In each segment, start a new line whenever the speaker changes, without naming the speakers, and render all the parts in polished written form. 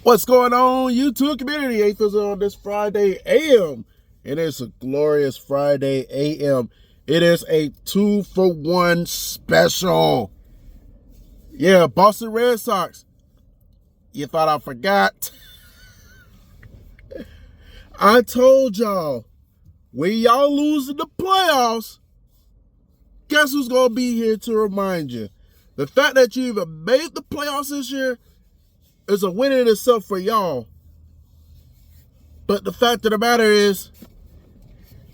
What's going on, YouTube community? A-Fizzle on this Friday AM. It is a glorious Friday AM. It is a 2-for-1 special. Yeah, Boston Red Sox. You thought I forgot? I told y'all, when y'all lose in the playoffs, guess who's going to be here to remind you? The fact that you even made the playoffs this year is a win in itself for y'all. But the fact of the matter is,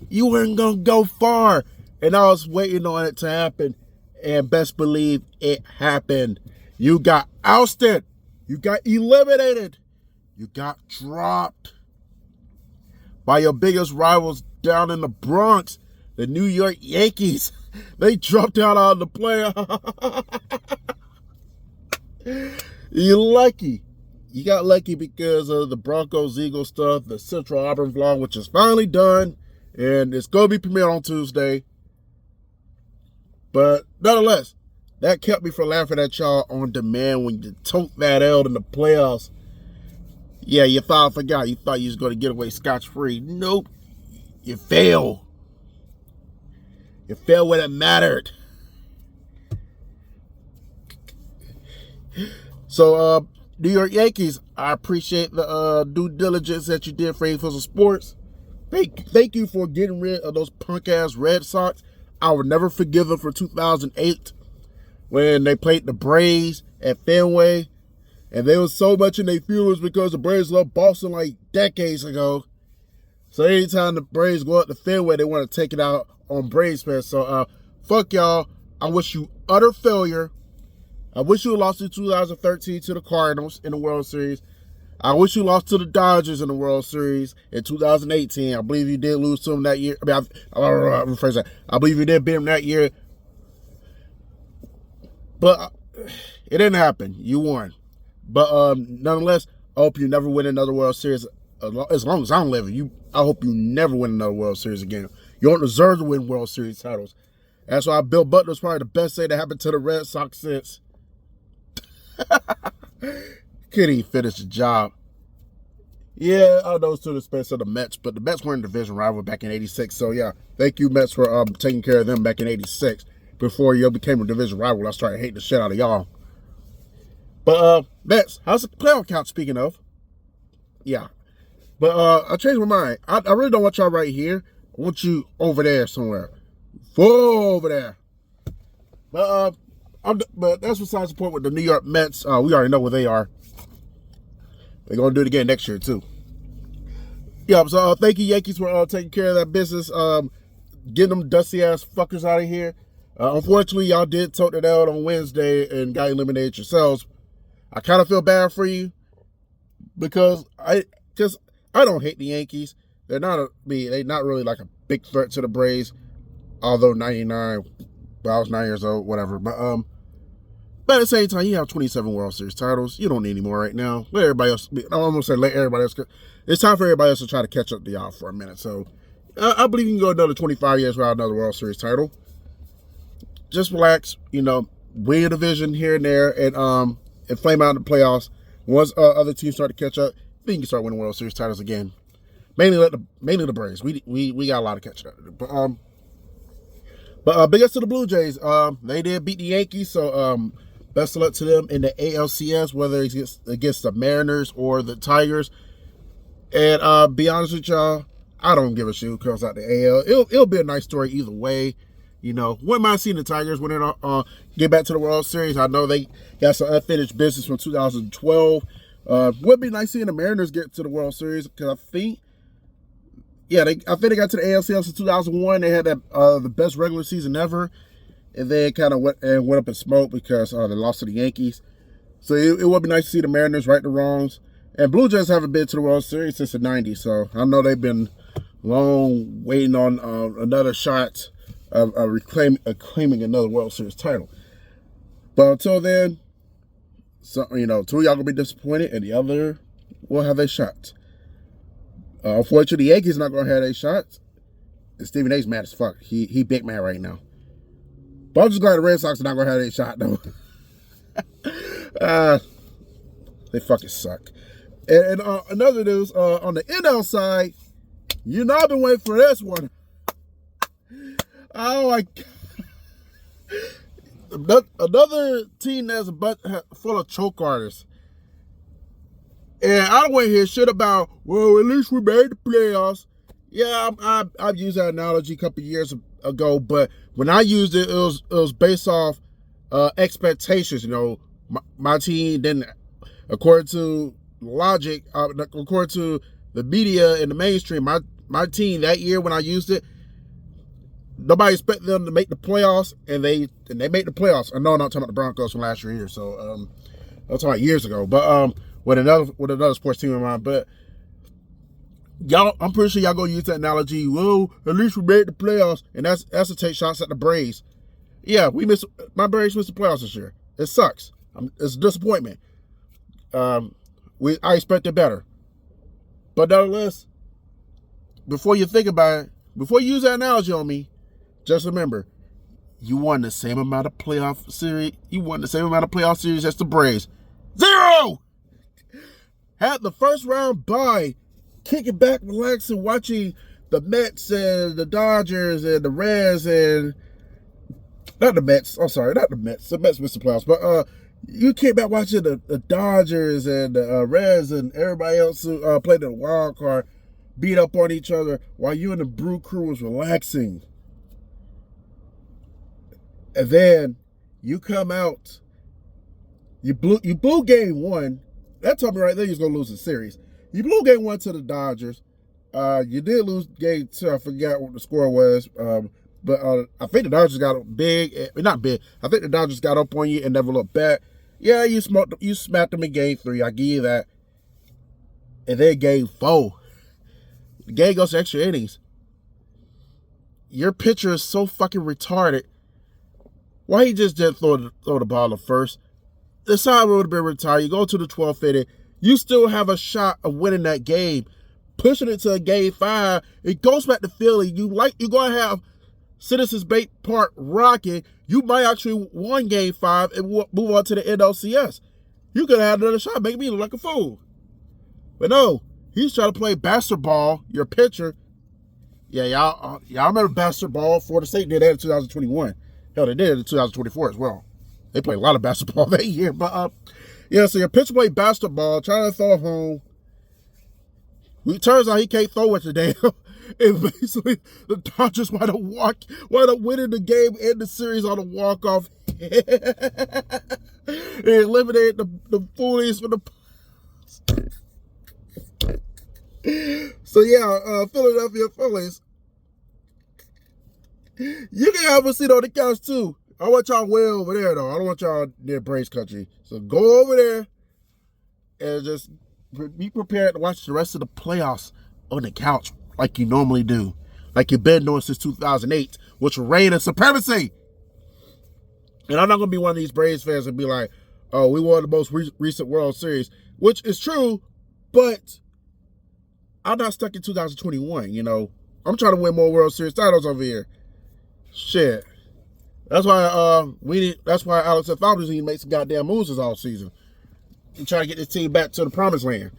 you weren't going to go far. And I was waiting on it to happen. And best believe it happened. You got ousted. You got eliminated. You got dropped by your biggest rivals down in the Bronx, the New York Yankees. They dropped out of the playoffs. You're lucky. You got lucky because of the Broncos-Eagles stuff, the Central Auburn vlog, which is finally done, and it's going to be premiered on Tuesday. But nonetheless, that kept me from laughing at y'all on demand when you took that L in the playoffs. Yeah, you thought I forgot. You thought you was going to get away scotch-free. Nope. You failed. You failed when it mattered. So, New York Yankees, I appreciate the due diligence that you did for A-Fizzle Sports. Thank you for getting rid of those punk-ass Red Sox. I will never forgive them for 2008 when they played the Braves at Fenway. And there was so much in their feelings because the Braves loved Boston like decades ago. So anytime the Braves go up to Fenway, they want to take it out on Braves fans. So, fuck y'all. I wish you utter failure. I wish you lost in 2013 to the Cardinals in the World Series. I wish you lost to the Dodgers in the World Series in 2018. I believe you did lose to them that year. I rephrase that. I believe you did beat them that year. But it didn't happen. You won. But nonetheless, I hope you never win another World Series. As long as I'm living, I hope you never win another World Series again. You don't deserve to win World Series titles. That's why Bill Butler's probably the best thing that happened to the Red Sox since. Couldn't even finish the job. Yeah, I know it's to the expense of the Mets, but the Mets weren't a division rival back in '86. So yeah, thank you Mets for taking care of them back in '86 before you became a division rival. I started hating the shit out of y'all. But Mets, how's the playoff count? Speaking of, yeah, but I changed my mind. I really don't want y'all right here. I want you over there somewhere, full over there. But that's besides the point with the New York Mets. We already know where they are. They're going to do it again next year, too. Yeah, so thank you, Yankees, for taking care of that business. Getting them dusty-ass fuckers out of here. Unfortunately, y'all did tote it out on Wednesday and got eliminated yourselves. I kind of feel bad for you because I don't hate the Yankees. They're not really like a big threat to the Braves, although 99, well, I was 9 years old, whatever. But at the same time, you have 27 World Series titles. You don't need any more right now. Let everybody else. I'm gonna say let everybody else. It's time for everybody else to try to catch up to y'all for a minute. So I believe you can go another 25 years without another World Series title. Just relax, win a division here and there, and flame out in the playoffs. Once other teams start to catch up, then you can start winning World Series titles again. Mainly the Braves. We got a lot of catching up to do. But big ups to the Blue Jays. They did beat the Yankees, so best of luck to them in the ALCS, whether it's against the Mariners or the Tigers. And be honest with y'all, I don't give a shit who comes out the AL. It'll be a nice story either way. Wouldn't mind seeing the Tigers when they get back to the World Series. I know they got some unfinished business from 2012. Would be nice seeing the Mariners get to the World Series because I think they got to the ALCS in 2001. They had the best regular season ever. And then kind of went up in smoke because they lost to the Yankees. So it would be nice to see the Mariners right the wrongs. And Blue Jays haven't been to the World Series since the 90s. So I know they've been long waiting on another shot of claiming another World Series title. But until then, two of y'all going to be disappointed and the other will have a shot. Unfortunately, the Yankees not going to have a shot. And Stephen A's mad as fuck. He big mad right now. But I'm just glad the Red Sox are not going to have a shot, though. They fucking suck. And another news, on the NL side, you know I've been waiting for this one. Oh my God. Another team that's a bunch full of choke artists. And I don't want to hear shit about, well, at least we made the playoffs. Yeah, I've used that analogy a couple years ago, but when I used it, it was based off expectations. You know, my team didn't, according to logic, according to the media and the mainstream, my team that year when I used it, nobody expected them to make the playoffs, and they made the playoffs. I know I'm not talking about the Broncos from last year, so I'm talking about years ago. But with another sports team in mind. But y'all, I'm pretty sure y'all gonna use that analogy. Well, at least we made the playoffs, and that's to take shots at the Braves. Yeah, my Braves missed the playoffs this year. It sucks. It's a disappointment. I expected better. But nonetheless, before you think about it, before you use that analogy on me, just remember, you won the same amount of playoff series. You won the same amount of playoff series as the Braves. 0! Had the first round bye, kicking back, relaxing, watching the Mets and the Dodgers and the Reds and not the Mets. I'm sorry, not the Mets. The Mets missed the playoffs, but you came back watching the Dodgers and the Reds and everybody else who played the wild card beat up on each other while you and the Brew Crew was relaxing. And then you come out, you blew game one. That told me right there you was going to lose the series. You blew game one to the Dodgers. You did lose game two. I forgot what the score was. But I think the Dodgers got not big. I think the Dodgers got up on you and never looked back. Yeah, you smacked them in game three. I give you that. And then game four. The game goes to extra innings. Your pitcher is so fucking retarded. Why he just didn't throw the ball at first? The side would have been retired. You go to the 12th inning. You still have a shot of winning that game. Pushing it to a game 5. It goes back to Philly. You're going to have Citizens Bank Park rocking. You might actually won game 5 and move on to the NLCS. You could have had another shot. Make me look like a fool. But no, he's trying to play basketball, your pitcher. Yeah, y'all remember basketball? Florida State did that in 2021. Hell, they did it in 2024 as well. They played a lot of basketball that year. But, yeah, so your pitcher played basketball, trying to throw home. It turns out he can't throw it today. And basically, the Dodgers wind up winning the game and the series on a walk-off. They eliminated the Foolies for the... So, yeah, Philadelphia Phillies. You can have a seat on the couch, too. I want y'all way over there, though. I don't want y'all near Braves country. So go over there and just be prepared to watch the rest of the playoffs on the couch like you normally do. Like you've been doing since 2008, which will reign in supremacy. And I'm not going to be one of these Braves fans and be like, oh, we won the most recent World Series, which is true, but I'm not stuck in 2021, you know. I'm trying to win more World Series titles over here. Shit. That's why Alex Anthopoulos makes some goddamn moves this all season. And try to get this team back to the promised land.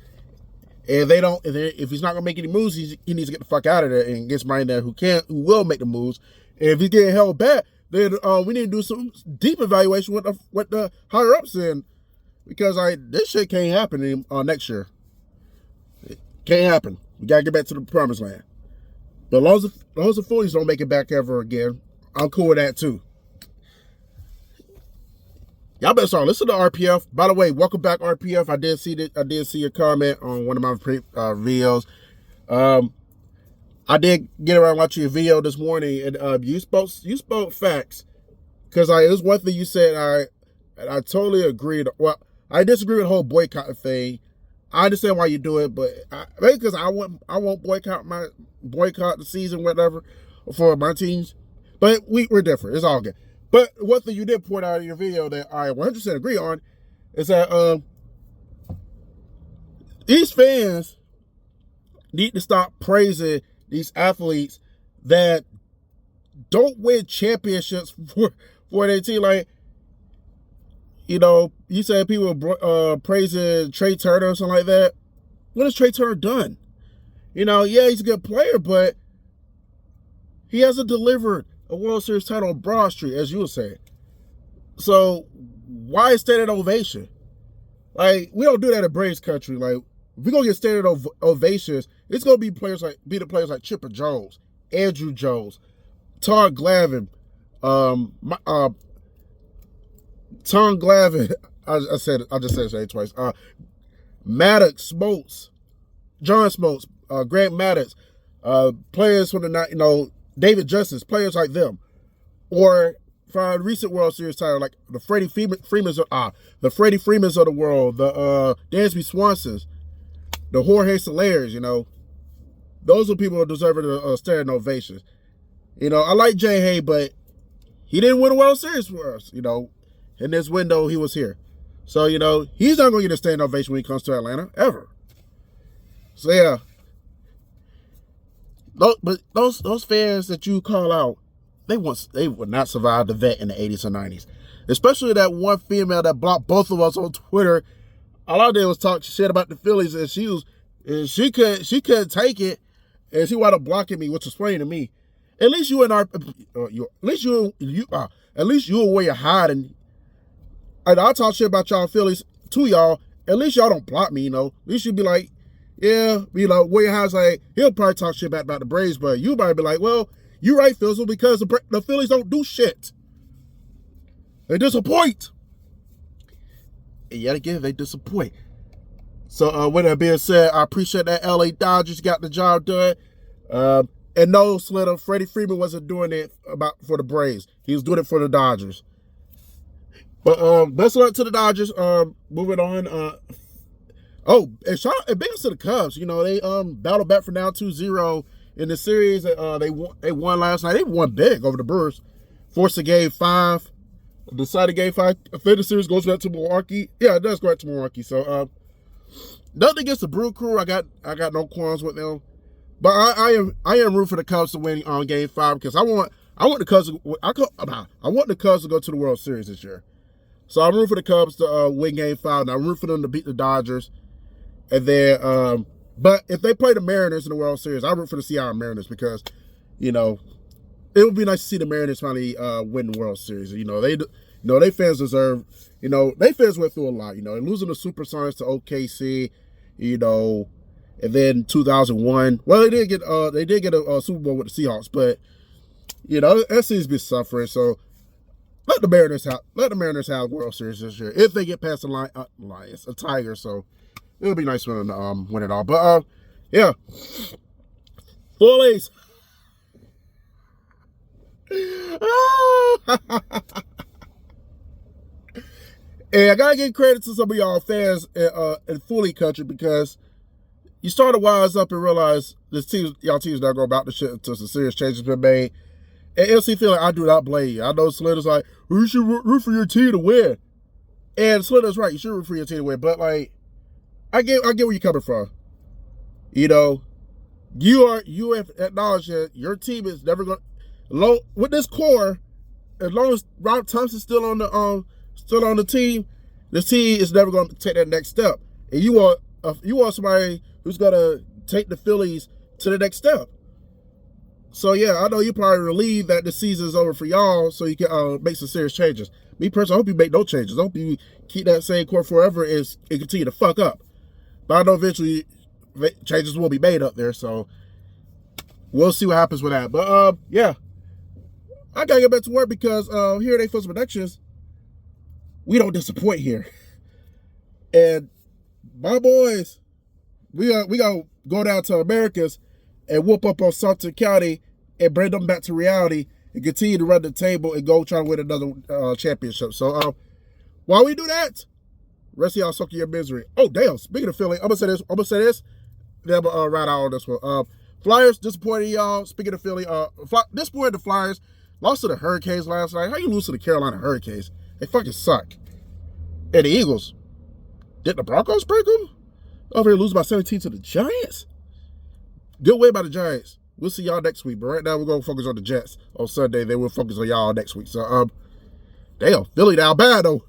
And if he's not gonna make any moves, he needs to get the fuck out of there and get somebody in there who will make the moves. And if he's getting held back, then we need to do some deep evaluation with the higher ups in, because this shit can't happen next year. It can't happen. We gotta get back to the promised land. But as long as the Foolies don't make it back ever again, I'm cool with that too. Y'all better start listening to RPF. By the way, welcome back, RPF. I did see your comment on one of my videos. I did get around watching your video this morning, and you spoke facts. Because it was one thing you said, I totally agreed. Well, I disagree with the whole boycott thing. I understand why you do it, but maybe because I won't boycott the season, whatever, for my teams. But we're different. It's all good. But one thing you did point out in your video that I 100% agree on is that these fans need to stop praising these athletes that don't win championships for their team. Like, you know, you said people praising Trey Turner or something like that. what has Trey Turner done? You know, yeah, he's a good player, but he hasn't delivered a World Series title on Broad Street, as you would say. So why standing ovation? Like, we don't do that in Braves country. Like, if we're gonna get standing ovations, it's gonna be the players like Chipper Jones, Andrew Jones, Tom Glavine, Tom Glavine. I just said his name twice. Maddox, Smoltz, John Smoltz, Grant Maddox, players from the night, you know, David Justice, players like them, or for a recent World Series title like the Freddie Freemans of the world, the Dansby Swansons, the Jorge Solairs. You know, those are people who deserve a standing ovation. You know, I like Jay Hay, but he didn't win a World Series for us. You know, in this window he was here, so you know he's not going to get a standing ovation when he comes to Atlanta ever. So yeah. But those fans that you call out, they would not survive the vet in the 80s and 90s. Especially that one female that blocked both of us on Twitter. All I did was talk shit about the Phillies, and she couldn't take it, and she wound up blocking me, which was funny to me. At least you were where you're hiding. And I talk shit about y'all Phillies to y'all. At least y'all don't block me, you know. At least you be like, yeah, you know, William Hines, like, he'll probably talk shit about the Braves, but you might be like, well, you're right, Fizzle, because the Phillies don't do shit. They disappoint. And yet again, they disappoint. So, with that being said, I appreciate that LA Dodgers got the job done. And no, Slitter, Freddie Freeman wasn't doing it for the Braves. He was doing it for the Dodgers. But best of luck to the Dodgers. Moving on. Oh, and big ups to the Cubs. You know, they battled back from down 2-0 in the series. They won last night. They won big over the Brewers. Forced a game 5. Decided game 5. I think the series goes back to Milwaukee. Yeah, it does go back to Milwaukee. So nothing against the Brew Crew. I got no qualms with them. But I am rooting for the Cubs to win on game 5 because I want the Cubs to go to the World Series this year. So I'm rooting for the Cubs to win game 5, and I'm rooting for them to beat the Dodgers. And then, but if they play the Mariners in the World Series, I root for the Seattle Mariners because, you know, it would be nice to see the Mariners finally win the World Series. You know, they fans deserve. You know, they fans went through a lot. You know, and losing the Supersonics to OKC. You know, and then 2001. Well, they did get a Super Bowl with the Seahawks, but you know that seems to be suffering. So let the Mariners have World Series this year if they get past the Lions, a Tiger. So. It'll be nice for them to win it all. But, yeah. Foolies. And I got to give credit to some of y'all fans in Foolie country because you start to wise up and realize y'all team's not going about the shit until some serious changes been made. And LC feeling I do not blame you. I know Slitter's like, well, you should root for your team to win. And Slitter's right. You should root for your team to win. But, like, I get where you're coming from. You know, you have acknowledged that your team is never going to, with this core, as long as Rob Thompson's still on the team, this team is never going to take that next step. And you want somebody who's going to take the Phillies to the next step. So yeah, I know you're probably relieved that the season is over for y'all, so you can make some serious changes. Me personally, I hope you make no changes. I hope you keep that same core forever and continue to fuck up. But I know eventually changes will be made up there, so we'll see what happens with that. But yeah, I gotta get back to work because here at A-Fizzle Productions, we don't disappoint here. And my boys, we gotta go down to Americas and whoop up on Sumter County and bring them back to reality and continue to run the table and go try to win another championship. So while we do that, rest of y'all suck your misery. Oh, damn. Speaking of Philly, I'm going to say this. Then I'm going to ride out on this one. Flyers, disappointed y'all. Speaking of Philly, disappointed the Flyers. Lost to the Hurricanes last night. How you lose to the Carolina Hurricanes? They fucking suck. And the Eagles. Did the Broncos break them? Over here lose by 17 to the Giants? Good way by the Giants. We'll see y'all next week. But right now, we're going to focus on the Jets on Sunday. Then we'll focus on y'all next week. So, damn, Philly down bad, though.